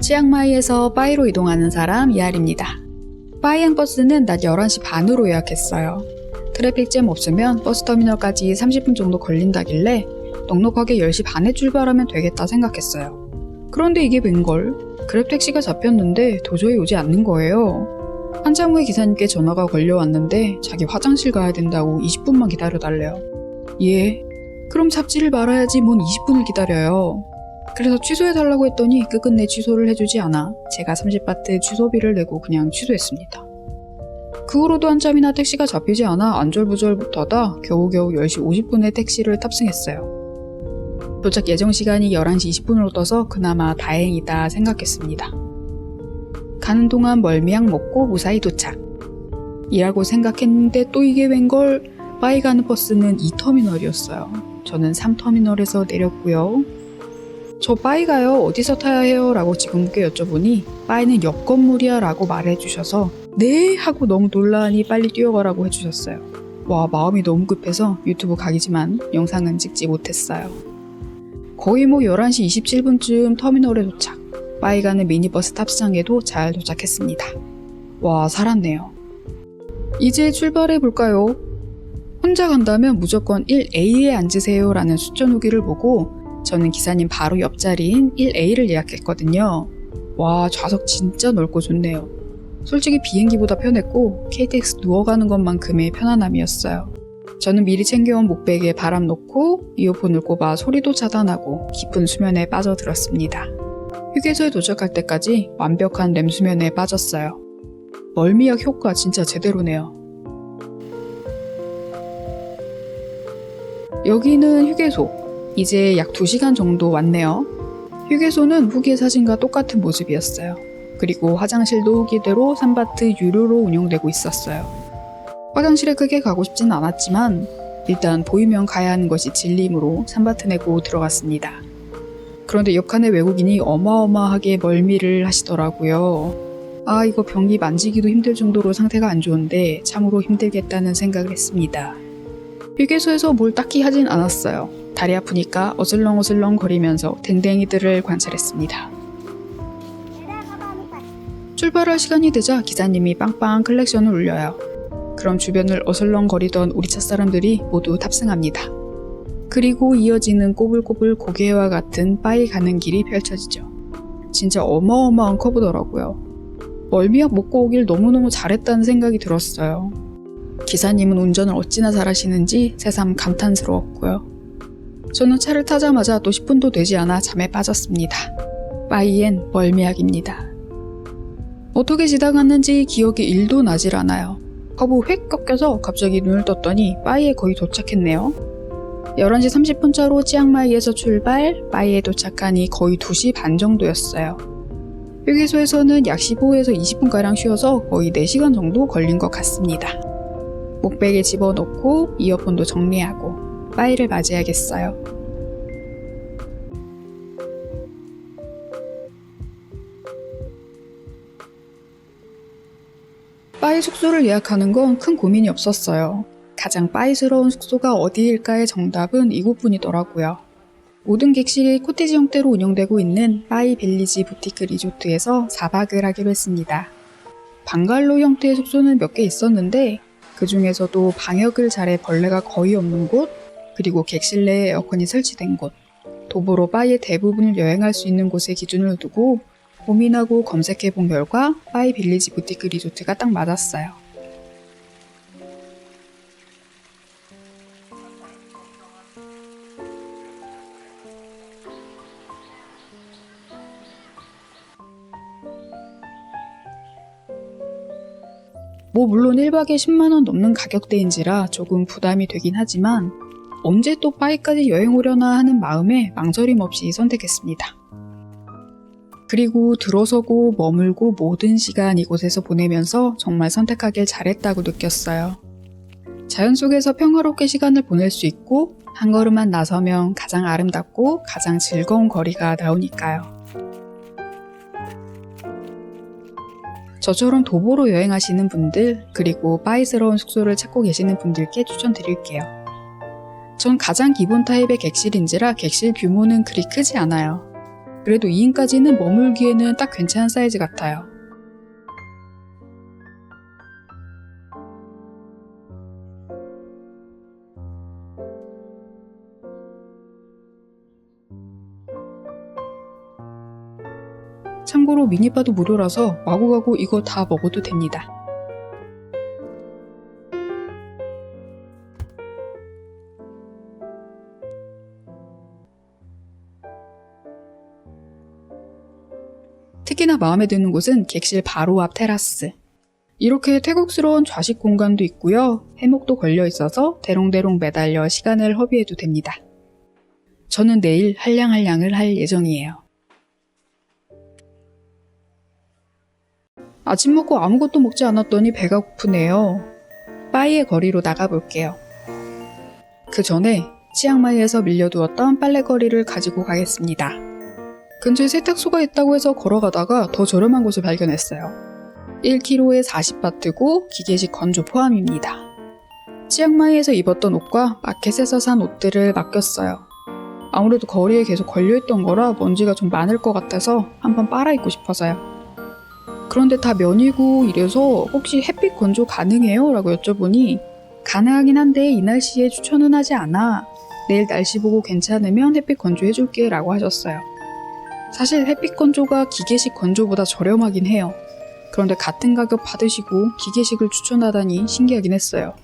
치앙마이에서 빠이로 이동하는 사람 이알입니다. 빠이행 버스는 낮 11시 반으로 예약했어요. 트래픽 잼 없으면 버스터미널까지 30분 정도 걸린다길래 넉넉하게 10시 반에 출발하면 되겠다 생각했어요. 그런데 이게 웬걸? 그랩택시가 잡혔는데 도저히 오지 않는 거예요. 한참 후에 기사님께 전화가 걸려왔는데 자기 화장실 가야 된다고 20분만 기다려달래요. 예? 그럼 잡지를 말아야지 뭔 20분을 기다려요. 그래서 취소해달라고 했더니 끝끝내 취소를 해주지 않아 제가 30바트 취소비를 내고 그냥 취소했습니다. 그 후로도 한참이나 택시가 잡히지 않아 안절부절 못하다 겨우겨우 10시 50분에 택시를 탑승했어요. 도착 예정 시간이 11시 20분으로 떠서 그나마 다행이다 생각했습니다. 가는 동안 멀미약 먹고 무사히 도착. 이라고 생각했는데 또 이게 웬걸? 빠이 가는 버스는 2터미널이었어요. 저는 3터미널에서 내렸고요. 저 빠이 가요. 어디서 타야 해요? 라고 직원분께 여쭤보니 빠이는 옆 건물이야 라고 말해주셔서 네? 하고 너무 놀라니 빨리 뛰어가라고 해주셨어요. 와, 마음이 너무 급해서 유튜브 각이지만 영상은 찍지 못했어요. 거의 11시 27분쯤 터미널에 도착. 빠이 가는 미니버스 탑승장에도 잘 도착했습니다. 와, 살았네요. 이제 출발해볼까요? 혼자 간다면 무조건 1A에 앉으세요 라는 추천 후기를 보고 저는 기사님 바로 옆자리인 1A를 예약했거든요. 와, 좌석 진짜 넓고 좋네요. 솔직히 비행기보다 편했고 KTX 누워가는 것만큼의 편안함이었어요. 저는 미리 챙겨온 목베개에 바람 넣고 이어폰을 꼽아 소리도 차단하고 깊은 수면에 빠져들었습니다. 휴게소에 도착할 때까지 완벽한 렘 수면에 빠졌어요. 멀미약 효과 진짜 제대로네요. 여기는 휴게소. 이제 약 2시간 정도 왔네요. 휴게소는 후기의 사진과 똑같은 모습이었어요. 그리고 화장실도 후기대로 3바트 유료로 운영되고 있었어요. 화장실에 크게 가고 싶진 않았지만 일단 보이면 가야 하는 것이 진리이므로 3바트 내고 들어갔습니다. 그런데 옆칸의 외국인이 어마어마하게 멀미를 하시더라고요. 아, 이거 변기 만지기도 힘들 정도로 상태가 안 좋은데 참으로 힘들겠다는 생각을 했습니다. 휴게소에서 뭘 딱히 하진 않았어요. 다리 아프니까 어슬렁어슬렁 거리면서 댕댕이들을 관찰했습니다. 출발할 시간이 되자 기사님이 빵빵 클렉션을 울려요. 그럼 주변을 어슬렁거리던 우리 찻사람들이 모두 탑승합니다. 그리고 이어지는 꼬불꼬불 고개와 같은 빠이 가는 길이 펼쳐지죠. 진짜 어마어마한 커브더라고요. 멀미약 먹고 오길 너무너무 잘했다는 생각이 들었어요. 기사님은 운전을 어찌나 잘하시는지 새삼 감탄스러웠고요. 저는 차를 타자마자 또 10분도 되지 않아 잠에 빠졌습니다. 빠이엔 멀미약입니다. 어떻게 지나갔는지 기억이 1도 나질 않아요. 커브 획 꺾여서 갑자기 눈을 떴더니 빠이에 거의 도착했네요. 11시 30분차로 치앙마이에서 출발, 빠이에 도착하니 거의 2시 반 정도였어요. 휴게소에서는 약 15에서 20분가량 쉬어서 거의 4시간 정도 걸린 것 같습니다. 목베개 집어넣고 이어폰도 정리하고 빠이를 맞이해야겠어요. 빠이 숙소를 예약하는 건 큰 고민이 없었어요. 가장 빠이스러운 숙소가 어디일까의 정답은 이곳뿐이더라고요. 모든 객실이 코티지 형태로 운영되고 있는 빠이 빌리지 부티크 리조트에서 4박을 하기로 했습니다. 방갈로 형태의 숙소는 몇 개 있었는데 그 중에서도 방역을 잘해 벌레가 거의 없는 곳, 그리고 객실 내에 에어컨이 설치된 곳, 도보로 빠이의 대부분을 여행할 수 있는 곳에 기준을 두고 고민하고 검색해본 결과 빠이 빌리지 부티크 리조트가 딱 맞았어요. 물론 1박에 10만원 넘는 가격대인지라 조금 부담이 되긴 하지만 언제 또 빠이까지 여행 오려나 하는 마음에 망설임 없이 선택했습니다. 그리고 들어서고 머물고 모든 시간 이곳에서 보내면서 정말 선택하길 잘했다고 느꼈어요. 자연 속에서 평화롭게 시간을 보낼 수 있고 한 걸음만 나서면 가장 아름답고 가장 즐거운 거리가 나오니까요. 저처럼 도보로 여행하시는 분들, 그리고 빠이스러운 숙소를 찾고 계시는 분들께 추천드릴게요. 전 가장 기본 타입의 객실인지라 객실 규모는 그리 크지 않아요. 그래도 2인까지는 머물기에는 딱 괜찮은 사이즈 같아요. 참고로 미니바도 무료라서 마구 가고 이거 다 먹어도 됩니다. 특히나 마음에 드는 곳은 객실 바로 앞 테라스. 이렇게 태국스러운 좌식 공간도 있고요. 해먹도 걸려 있어서 대롱대롱 매달려 시간을 허비해도 됩니다. 저는 내일 한량한량을 할 예정이에요. 아침 먹고 아무것도 먹지 않았더니 배가 고프네요. 빠이의 거리로 나가볼게요. 그 전에 치앙마이에서 밀려두었던 빨래거리를 가지고 가겠습니다. 근처에 세탁소가 있다고 해서 걸어가다가 더 저렴한 곳을 발견했어요. 1kg에 40바트고 기계식 건조 포함입니다. 치앙마이에서 입었던 옷과 마켓에서 산 옷들을 맡겼어요. 아무래도 거리에 계속 걸려있던 거라 먼지가 좀 많을 것 같아서 한번 빨아 입고 싶어서요. 그런데 다 면이고 이래서 혹시 햇빛 건조 가능해요? 라고 여쭤보니 가능하긴 한데 이 날씨에 추천은 하지 않아. 내일 날씨 보고 괜찮으면 햇빛 건조해줄게 라고 하셨어요. 사실 햇빛 건조가 기계식 건조보다 저렴하긴 해요. 그런데 같은 가격 받으시고 기계식을 추천하다니 신기하긴 했어요.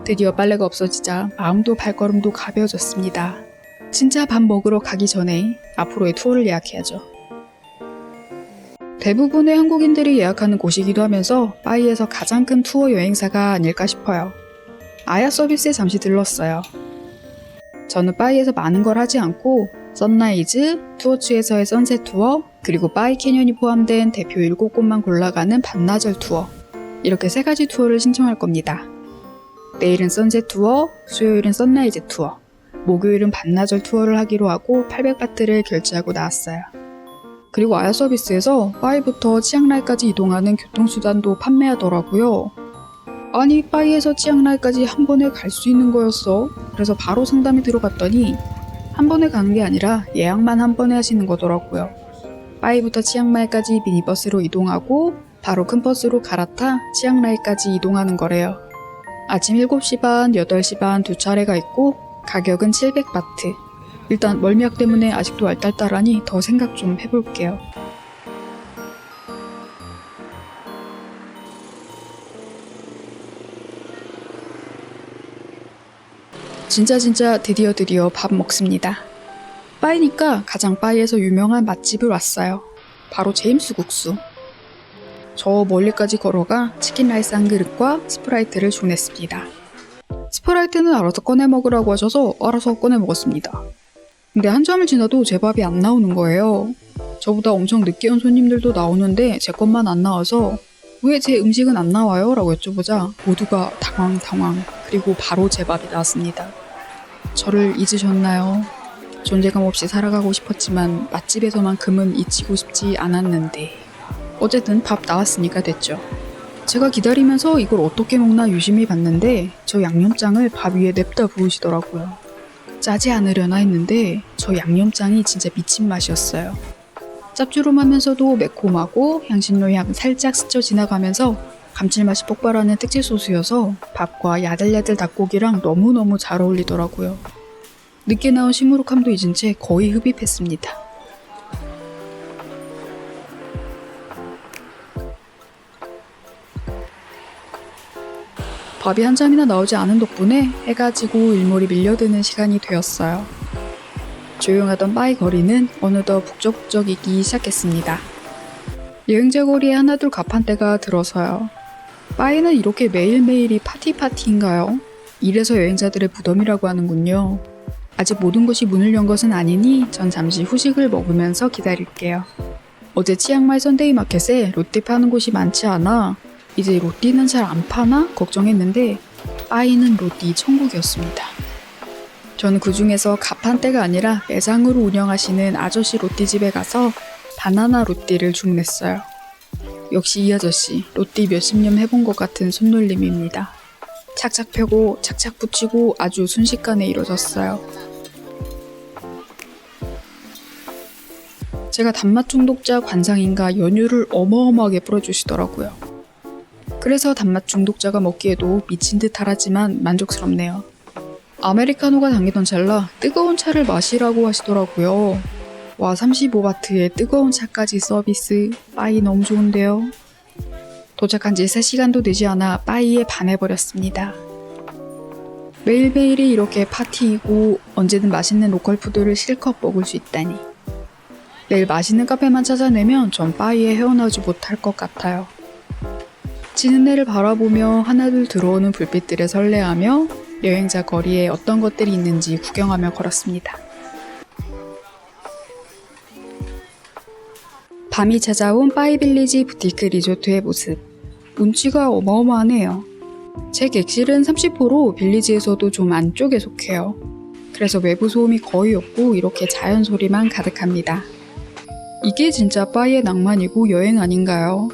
드디어 빨래가 없어지자 마음도 발걸음도 가벼워졌습니다. 진짜 밥 먹으러 가기 전에 앞으로의 투어를 예약해야죠. 대부분의 한국인들이 예약하는 곳이기도 하면서 빠이에서 가장 큰 투어 여행사가 아닐까 싶어요. 아야 서비스에 잠시 들렀어요. 저는 빠이에서 많은 걸 하지 않고 선라이즈, 투어츠에서의 선셋 투어, 그리고 빠이 캐년이 포함된 대표 7곳만 골라가는 반나절 투어, 이렇게 3가지 투어를 신청할 겁니다. 내일은 선셋 투어, 수요일은 선라이즈 투어, 목요일은 반나절 투어를 하기로 하고 800바트를 결제하고 나왔어요. 그리고 아야 서비스에서 빠이부터 치앙라이까지 이동하는 교통수단도 판매하더라고요. 아니, 빠이에서 치앙라이까지 한 번에 갈 수 있는 거였어? 그래서 바로 상담이 들어갔더니 한 번에 가는 게 아니라 예약만 한 번에 하시는 거더라고요. 빠이부터 치앙마이까지 미니버스로 이동하고 바로 큰 버스로 갈아타 치앙라이까지 이동하는 거래요. 아침 7시 반, 8시 반 2차례가 있고 가격은 700바트. 일단 멀미약 때문에 아직도 알딸딸하니 더 생각 좀 해볼게요. 진짜 드디어 밥 먹습니다. 빠이니까 가장 빠이에서 유명한 맛집을 왔어요. 바로 제임스 국수. 저 멀리까지 걸어가 치킨 라이스 한 그릇과 스프라이트를 주문했습니다. 스프라이트는 알아서 꺼내 먹으라고 하셔서 알아서 꺼내 먹었습니다. 근데 한참을 지나도 제 밥이 안 나오는 거예요. 저보다 엄청 늦게 온 손님들도 나오는데 제 것만 안 나와서 왜 제 음식은 안 나와요? 라고 여쭤보자 모두가 당황. 그리고 바로 제 밥이 나왔습니다. 저를 잊으셨나요? 존재감 없이 살아가고 싶었지만 맛집에서만큼은 잊히고 싶지 않았는데 어쨌든 밥 나왔으니까 됐죠. 제가 기다리면서 이걸 어떻게 먹나 유심히 봤는데 저 양념장을 밥 위에 냅다 부으시더라고요. 짜지 않으려나 했는데 저 양념장이 진짜 미친 맛이었어요. 짭조름하면서도 매콤하고 향신료 향 살짝 스쳐 지나가면서 감칠맛이 폭발하는 특제 소스여서 밥과 야들야들 닭고기랑 너무너무 잘 어울리더라고요. 늦게 나온 시무룩함도 잊은 채 거의 흡입했습니다. 밥이 한 잠이나 나오지 않은 덕분에 해가 지고 일몰이 밀려드는 시간이 되었어요. 조용하던 빠이 거리는 어느덧 북적북적이기 시작했습니다. 여행자 거리에 하나둘 갑한 때가 들어서요. 빠이는 이렇게 매일매일이 파티인가요? 이래서 여행자들의 무덤이라고 하는군요. 아직 모든 곳이 문을 연 것은 아니니 전 잠시 후식을 먹으면서 기다릴게요. 어제 치앙마이 선데이 마켓에 로띠 파는 곳이 많지 않아 이제 로띠는 잘 안 파나? 걱정했는데 빠이는 로띠 천국이었습니다. 저는 그 중에서 갑판때가 아니라 매장으로 운영하시는 아저씨 로띠집에 가서 바나나 로띠를 주문했어요. 역시 이 아저씨 로띠 몇십 년 해본 것 같은 손놀림입니다. 착착 펴고 착착 붙이고 아주 순식간에 이루어졌어요. 제가 단맛 중독자 관상인가 연유를 어마어마하게 뿌려주시더라고요. 그래서 단맛 중독자가 먹기에도 미친 듯 하라지만 만족스럽네요. 아메리카노가 당기던 찰나 뜨거운 차를 마시라고 하시더라고요. 와, 35바트에 뜨거운 차까지 서비스. 빠이 너무 좋은데요. 도착한 지 3시간도 되지 않아 빠이에 반해버렸습니다. 매일매일이 이렇게 파티이고 언제든 맛있는 로컬 푸드를 실컷 먹을 수 있다니. 내일 맛있는 카페만 찾아내면 전 빠이에 헤어나오지 못할 것 같아요. 지는 해를 바라보며 하나둘 들어오는 불빛들에 설레하며 여행자 거리에 어떤 것들이 있는지 구경하며 걸었습니다. 밤이 찾아온 빠이빌리지 부티크 리조트의 모습. 운치가 어마어마하네요. 제 객실은 30호로 빌리지에서도 좀 안쪽에 속해요. 그래서 외부 소음이 거의 없고 이렇게 자연 소리만 가득합니다. 이게 진짜 빠이의 낭만이고 여행 아닌가요?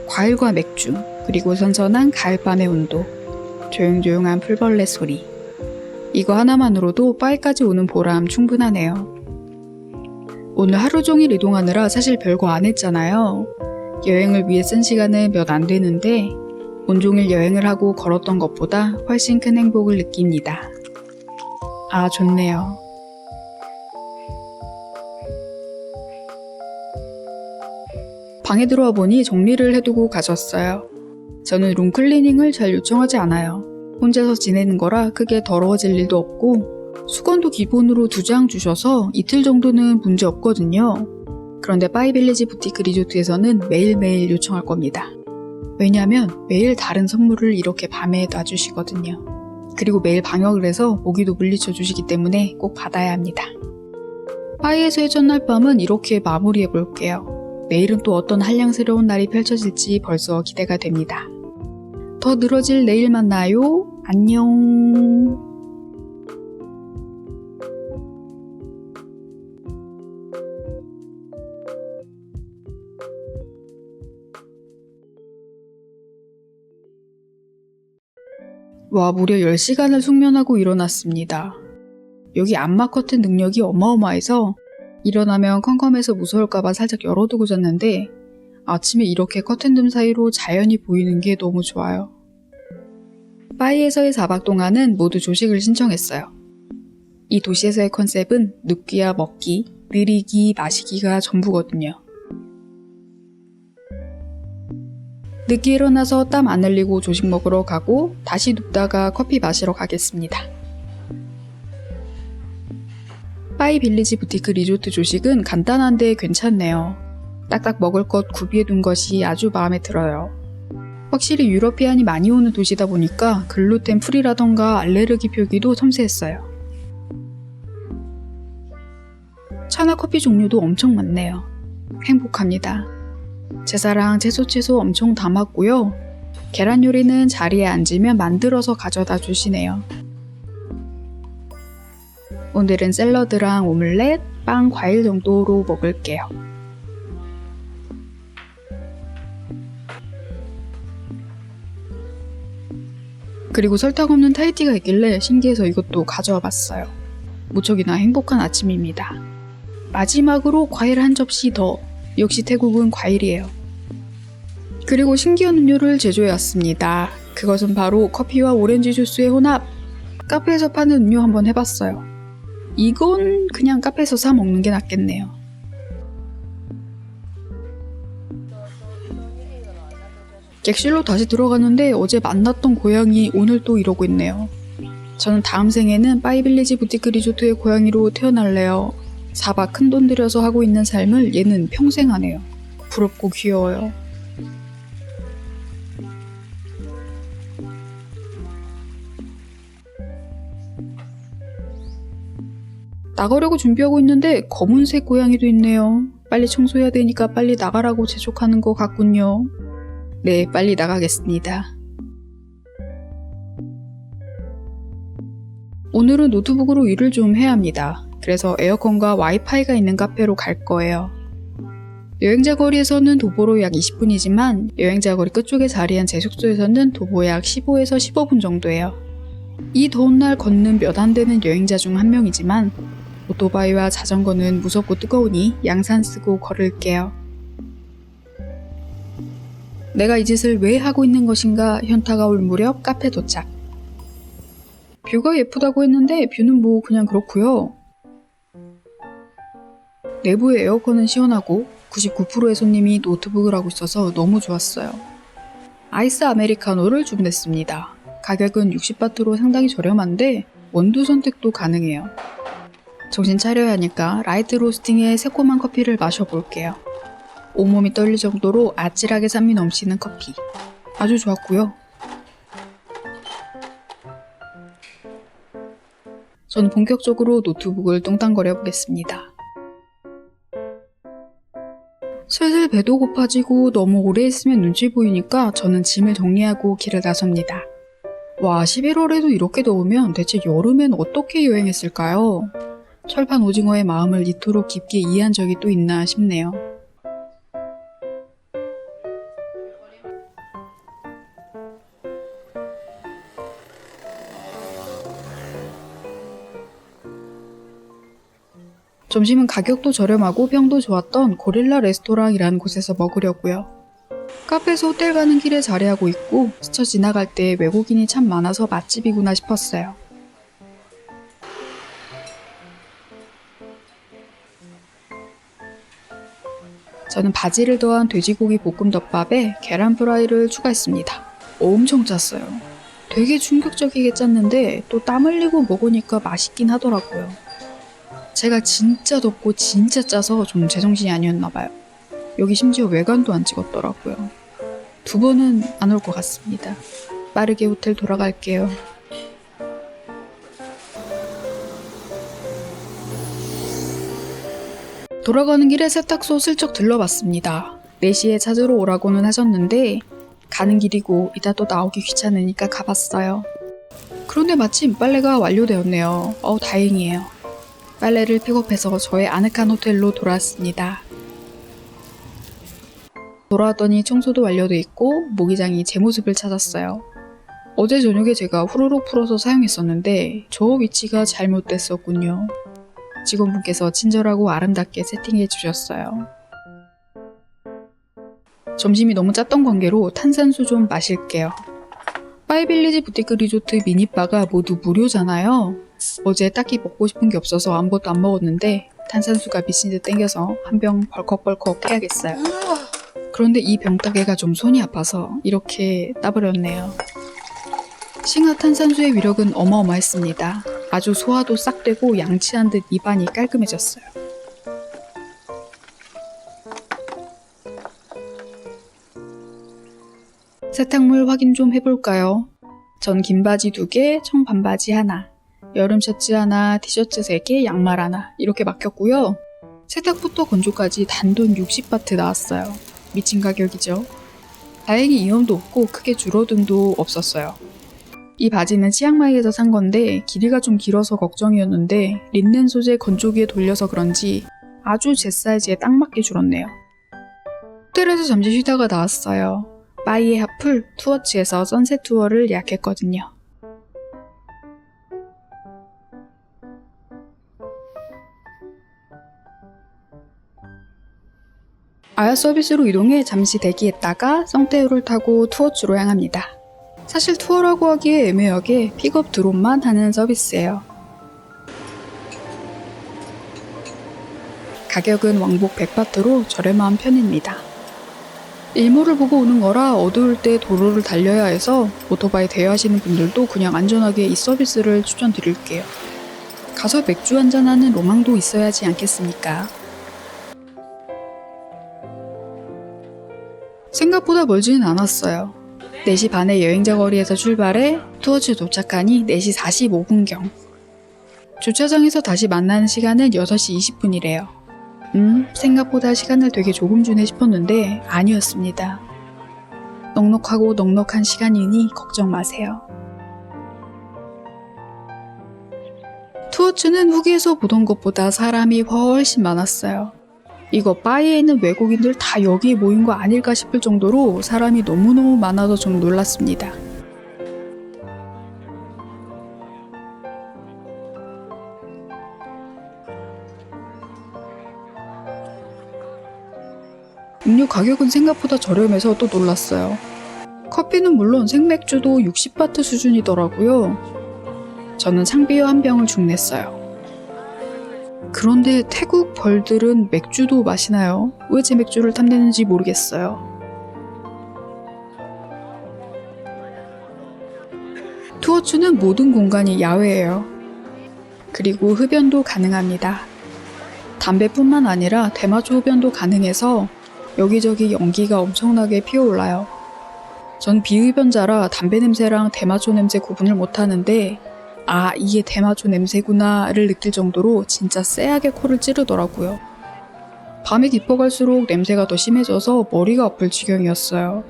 과일과 맥주, 그리고 선선한 가을밤의 온도, 조용조용한 풀벌레 소리. 이거 하나만으로도 빠이까지 오는 보람 충분하네요. 오늘 하루 종일 이동하느라 사실 별거 안 했잖아요. 여행을 위해 쓴 시간은 몇 안 되는데 온종일 여행을 하고 걸었던 것보다 훨씬 큰 행복을 느낍니다. 아, 좋네요. 방에 들어와 보니 정리를 해두고 가셨어요. 저는 룸클리닝을 잘 요청하지 않아요. 혼자서 지내는 거라 크게 더러워질 일도 없고 수건도 기본으로 2장 주셔서 이틀 정도는 문제 없거든요. 그런데 빠이빌리지 부티크 리조트에서는 매일매일 요청할 겁니다. 왜냐면 매일 다른 선물을 이렇게 밤에 놔주시거든요. 그리고 매일 방역을 해서 모기도 물리쳐 주시기 때문에 꼭 받아야 합니다. 빠이에서의 첫날 밤은 이렇게 마무리해 볼게요. 내일은 또 어떤 한량스러운 날이 펼쳐질지 벌써 기대가 됩니다. 더 늘어질 내일 만나요. 안녕. 와, 무려 10시간을 숙면하고 일어났습니다. 여기 암막 커튼 능력이 어마어마해서 일어나면 컴컴해서 무서울까봐 살짝 열어두고 잤는데 아침에 이렇게 커튼들 사이로 자연이 보이는 게 너무 좋아요. 빠이에서의 4박 동안은 모두 조식을 신청했어요. 이 도시에서의 컨셉은 눕기야 먹기, 느리기, 마시기가 전부거든요. 늦게 일어나서 땀 안 흘리고 조식 먹으러 가고 다시 눕다가 커피 마시러 가겠습니다. 빠이 빌리지 부티크 리조트 조식은 간단한데 괜찮네요. 딱딱 먹을 것 구비해둔 것이 아주 마음에 들어요. 확실히 유러피안이 많이 오는 도시다 보니까 글루텐 프리라던가 알레르기 표기도 섬세했어요. 차나 커피 종류도 엄청 많네요. 행복합니다. 제사랑 채소 엄청 담았고요. 계란 요리는 자리에 앉으면 만들어서 가져다 주시네요. 오늘은 샐러드랑 오믈렛, 빵, 과일 정도로 먹을게요. 그리고 설탕 없는 타이티가 있길래 신기해서 이것도 가져와 봤어요. 무척이나 행복한 아침입니다. 마지막으로 과일 한 접시 더. 역시 태국은 과일이에요. 그리고 신기한 음료를 제조해왔습니다. 그것은 바로 커피와 오렌지 주스의 혼합. 카페에서 파는 음료 한번 해봤어요. 이건 그냥 카페에서 사 먹는 게 낫겠네요. 객실로 다시 들어가는데 어제 만났던 고양이 오늘 또 이러고 있네요. 저는 다음 생에는 빠이빌리지 부티크 리조트의 고양이로 태어날래요. 4박 큰돈 들여서 하고 있는 삶을 얘는 평생 하네요. 부럽고 귀여워요. 나가려고 준비하고 있는데 검은색 고양이도 있네요. 빨리 청소해야 되니까 빨리 나가라고 재촉하는 것 같군요. 네, 빨리 나가겠습니다. 오늘은 노트북으로 일을 좀 해야 합니다. 그래서 에어컨과 와이파이가 있는 카페로 갈 거예요. 여행자 거리에서는 도보로 약 20분이지만 여행자 거리 끝쪽에 자리한 제 숙소에서는 도보 약 15에서 15분 정도예요. 이 더운 날 걷는 몇 안 되는 여행자 중 한 명이지만 오토바이와 자전거는 무섭고 뜨거우니 양산 쓰고 걸을게요. 내가 이 짓을 왜 하고 있는 것인가 현타가 올 무렵 카페 도착. 뷰가 예쁘다고 했는데 뷰는 뭐 그냥 그렇고요. 내부의 에어컨은 시원하고 99%의 손님이 노트북을 하고 있어서 너무 좋았어요. 아이스 아메리카노를 주문했습니다. 가격은 60바트로 상당히 저렴한데 원두 선택도 가능해요. 정신 차려야 하니까 라이트 로스팅의 새콤한 커피를 마셔볼게요. 온몸이 떨릴 정도로 아찔하게 산미 넘치는 커피. 아주 좋았고요. 저는 본격적으로 노트북을 뚱땅거려 보겠습니다. 슬슬 배도 고파지고 너무 오래 있으면 눈치 보이니까 저는 짐을 정리하고 길을 나섭니다. 와, 11월에도 이렇게 더우면 대체 여름엔 어떻게 여행했을까요? 철판 오징어의 마음을 이토록 깊게 이해한 적이 또 있나 싶네요. 점심은 가격도 저렴하고 평도 좋았던 고릴라 레스토랑이라는 곳에서 먹으려고요. 카페에서 호텔 가는 길에 자리하고 있고 스쳐 지나갈 때 외국인이 참 많아서 맛집이구나 싶었어요. 저는 바지를 더한 돼지고기 볶음덮밥에 계란 프라이를 추가했습니다. 엄청 짰어요. 되게 충격적이게 짰는데 또 땀 흘리고 먹으니까 맛있긴 하더라고요. 제가 진짜 덥고 진짜 짜서 좀 제정신이 아니었나봐요. 여기 심지어 외관도 안 찍었더라고요. 두 번은 안 올 것 같습니다. 빠르게 호텔 돌아갈게요. 돌아가는 길에 세탁소 슬쩍 들러봤습니다. 4시에 찾으러 오라고는 하셨는데 가는 길이고 이따 또 나오기 귀찮으니까 가봤어요. 그런데 마침 빨래가 완료되었네요. 다행이에요. 빨래를 픽업해서 저의 아늑한 호텔로 돌아왔습니다. 돌아왔더니 청소도 완료돼 있고 모기장이 제 모습을 찾았어요. 어제 저녁에 제가 후루룩 풀어서 사용했었는데 저 위치가 잘못됐었군요. 직원분께서 친절하고 아름답게 세팅해 주셨어요. 점심이 너무 짰던 관계로 탄산수 좀 마실게요. 파이빌리지 부티크 리조트 미니바가 모두 무료잖아요. 어제 딱히 먹고 싶은 게 없어서 아무것도 안 먹었는데 탄산수가 미친 듯 땡겨서 한 병 벌컥벌컥 해야겠어요. 그런데 이 병따개가 좀 손이 아파서 이렇게 따버렸네요. 싱하 탄산수의 위력은 어마어마했습니다. 아주 소화도 싹 되고 양치한 듯 입안이 깔끔해졌어요. 세탁물 확인 좀 해볼까요? 전 긴 바지 2개, 청 반바지 하나, 여름 셔츠 하나, 티셔츠 3개, 양말 하나 이렇게 맡겼고요. 세탁부터 건조까지 단돈 60바트 나왔어요. 미친 가격이죠. 다행히 이염도 없고 크게 줄어듦도 없었어요. 이 바지는 치앙마이에서 산 건데 길이가 좀 길어서 걱정이었는데 린넨 소재 건조기에 돌려서 그런지 아주 제 사이즈에 딱 맞게 줄었네요. 호텔에서 잠시 쉬다가 나왔어요. 바이에 하풀 투어치에서 선셋 투어를 예약했거든요. 아야 서비스로 이동해 잠시 대기했다가 성테우를 타고 투어츠로 향합니다. 사실 투어라고 하기에 애매하게 픽업 드롭만 하는 서비스예요. 가격은 왕복 100바트로 저렴한 편입니다. 일몰을 보고 오는 거라 어두울 때 도로를 달려야 해서 오토바이 대여하시는 분들도 그냥 안전하게 이 서비스를 추천드릴게요. 가서 맥주 한잔하는 로망도 있어야 하지 않겠습니까? 생각보다 멀지는 않았어요. 4시 반에 여행자 거리에서 출발해 투어츠 도착하니 4시 45분경. 주차장에서 다시 만나는 시간은 6시 20분이래요. 생각보다 시간을 되게 조금 주네 싶었는데 아니었습니다. 넉넉하고 넉넉한 시간이니 걱정 마세요. 투어츠는 후기에서 보던 것보다 사람이 훨씬 많았어요. 이거 바이에 있는 외국인들 다 여기에 모인 거 아닐까 싶을 정도로 사람이 너무너무 많아서 좀 놀랐습니다. 음료 가격은 생각보다 저렴해서 또 놀랐어요. 커피는 물론 생맥주도 60바트 수준이더라고요. 저는 창비어 한 병을 주문했어요. 그런데 태국 벌들은 맥주도 마시나요? 왜 제 맥주를 탐내는지 모르겠어요. 투어추는 모든 공간이 야외예요. 그리고 흡연도 가능합니다. 담배뿐만 아니라 대마초 흡연도 가능해서 여기저기 연기가 엄청나게 피어올라요. 전 비흡연자라 담배 냄새랑 대마초 냄새 구분을 못하는데 아, 이게 대마초 냄새구나를 느낄 정도로 진짜 쎄하게 코를 찌르더라고요. 밤이 깊어갈수록 냄새가 더 심해져서 머리가 아플 지경이었어요.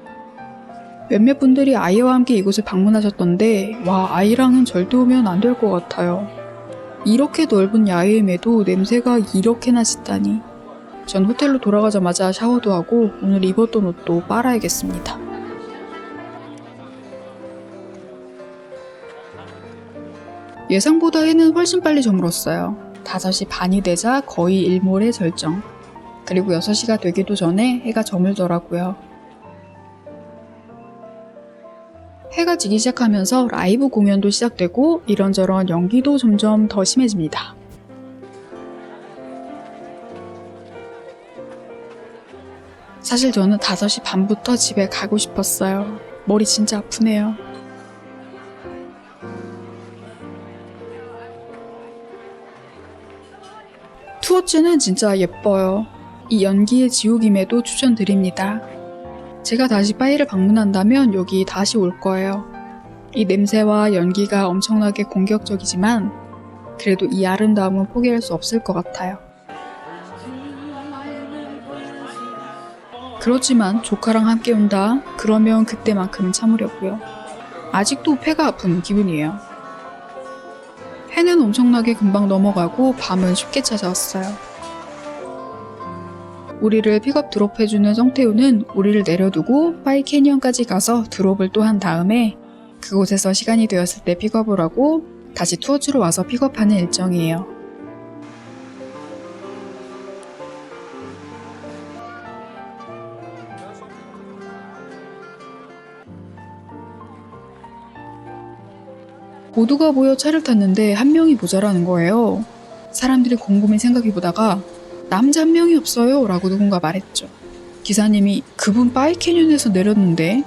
몇몇 분들이 아이와 함께 이곳을 방문하셨던데 와, 아이랑은 절대 오면 안 될 것 같아요. 이렇게 넓은 야외임에도 냄새가 이렇게나 짙다니. 전 호텔로 돌아가자마자 샤워도 하고 오늘 입었던 옷도 빨아야겠습니다. 예상보다 해는 훨씬 빨리 저물었어요. 5시 반이 되자 거의 일몰의 절정. 그리고 6시가 되기도 전에 해가 저물더라고요. 해가 지기 시작하면서 라이브 공연도 시작되고 이런저런 연기도 점점 더 심해집니다. 사실 저는 5시 반부터 집에 가고 싶었어요. 머리 진짜 아프네요. 투어츠는 진짜 예뻐요. 이 연기의 지옥임에도 추천드립니다. 제가 다시 파이를 방문한다면 여기 다시 올 거예요. 이 냄새와 연기가 엄청나게 공격적이지만 그래도 이 아름다움은 포기할 수 없을 것 같아요. 그렇지만 조카랑 함께 온다? 그러면 그때만큼은 참으려고요. 아직도 폐가 아픈 기분이에요. 해는 엄청나게 금방 넘어가고 밤은 쉽게 찾아왔어요. 우리를 픽업 드롭해주는 성태우는 우리를 내려두고 파이 캐니언까지 가서 드롭을 또 한 다음에 그곳에서 시간이 되었을 때 픽업을 하고 다시 투어주로 와서 픽업하는 일정이에요. 모두가 모여 차를 탔는데 한 명이 모자라는 거예요. 사람들이 곰곰이 생각해보다가 남자 한 명이 없어요 라고 누군가 말했죠. 기사님이 그분 파이 캐년에서 내렸는데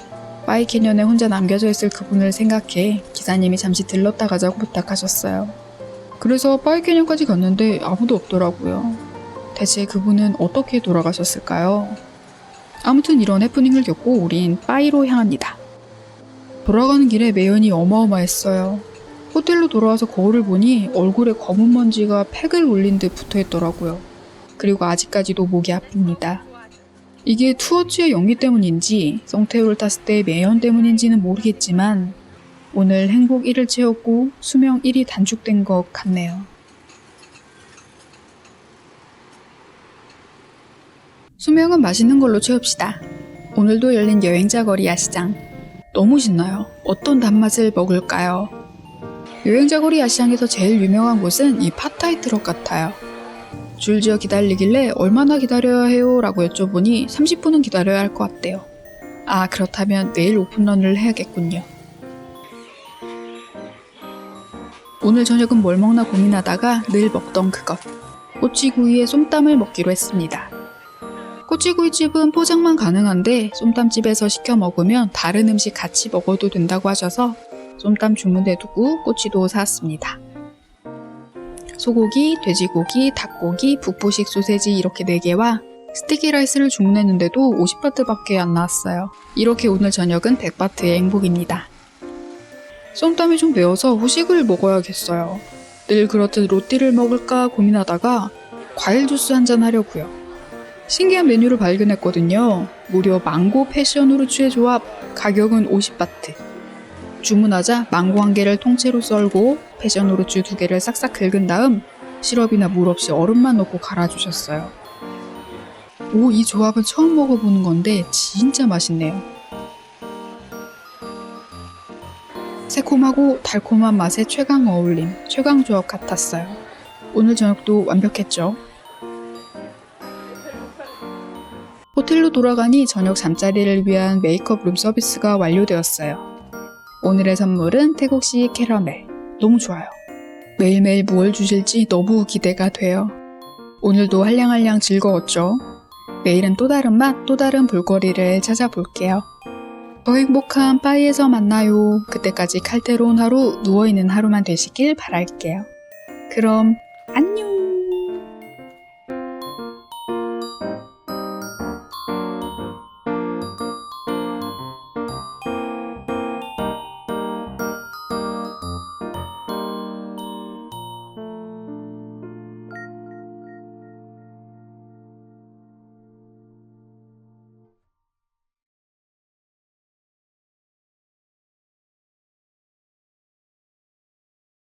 파이 캐년에 혼자 남겨져 있을 그분을 생각해 기사님이 잠시 들렀다 가자고 부탁하셨어요. 그래서 파이 캐년까지 갔는데 아무도 없더라고요. 대체 그분은 어떻게 돌아가셨을까요? 아무튼 이런 해프닝을 겪고 우린 파이로 향합니다. 돌아가는 길에 매연이 어마어마했어요. 호텔로 돌아와서 거울을 보니 얼굴에 검은 먼지가 팩을 올린 듯 붙어있더라고요. 그리고 아직까지도 목이 아픕니다. 이게 투어츠의 연기 때문인지 성태우를 탔을 때 매연 때문인지는 모르겠지만 오늘 행복 1을 채웠고 수명 1이 단축된 것 같네요. 수명은 맛있는 걸로 채웁시다. 오늘도 열린 여행자 거리 야시장. 너무 신나요. 어떤 단맛을 먹을까요? 여행자 거리 야시장에서 제일 유명한 곳은 이 팟타이 트럭 같아요. 줄지어 기다리길래 얼마나 기다려야 해요? 라고 여쭤보니 30분은 기다려야 할 것 같대요. 아, 그렇다면 내일 오픈런을 해야겠군요. 오늘 저녁은 뭘 먹나 고민하다가 늘 먹던 그것. 꼬치구이에 쏨땀을 먹기로 했습니다. 꼬치구이집은 포장만 가능한데 쏨땀집에서 시켜 먹으면 다른 음식 같이 먹어도 된다고 하셔서 쏨땀 주문해두고 꼬치도 사왔습니다. 소고기, 돼지고기, 닭고기, 북부식 소세지 이렇게 4개와 스티키 라이스를 주문했는데도 50바트밖에 안 나왔어요. 이렇게 오늘 저녁은 100바트의 행복입니다. 쏨땀이 좀 매워서 후식을 먹어야겠어요. 늘 그렇듯 로띠를 먹을까 고민하다가 과일 주스 한잔 하려고요. 신기한 메뉴를 발견했거든요. 무려 망고 패션 후르츠의 조합, 가격은 50바트. 주문하자 망고 1개를 통째로 썰고 패션 후르츠 2개를 싹싹 긁은 다음 시럽이나 물 없이 얼음만 넣고 갈아주셨어요. 오, 이 조합은 처음 먹어보는 건데 진짜 맛있네요. 새콤하고 달콤한 맛의 최강 어울림, 최강 조합 같았어요. 오늘 저녁도 완벽했죠. 호텔 호텔로 돌아가니 저녁 잠자리를 위한 메이크업 룸 서비스가 완료되었어요. 오늘의 선물은 태국식 캐러멜. 너무 좋아요. 매일매일 무얼 주실지 너무 기대가 돼요. 오늘도 할량할량 즐거웠죠? 내일은 또 다른 맛, 또 다른 볼거리를 찾아볼게요. 더 행복한 빠이에서 만나요. 그때까지 칼퇴로운 하루, 누워있는 하루만 되시길 바랄게요. 그럼 안녕!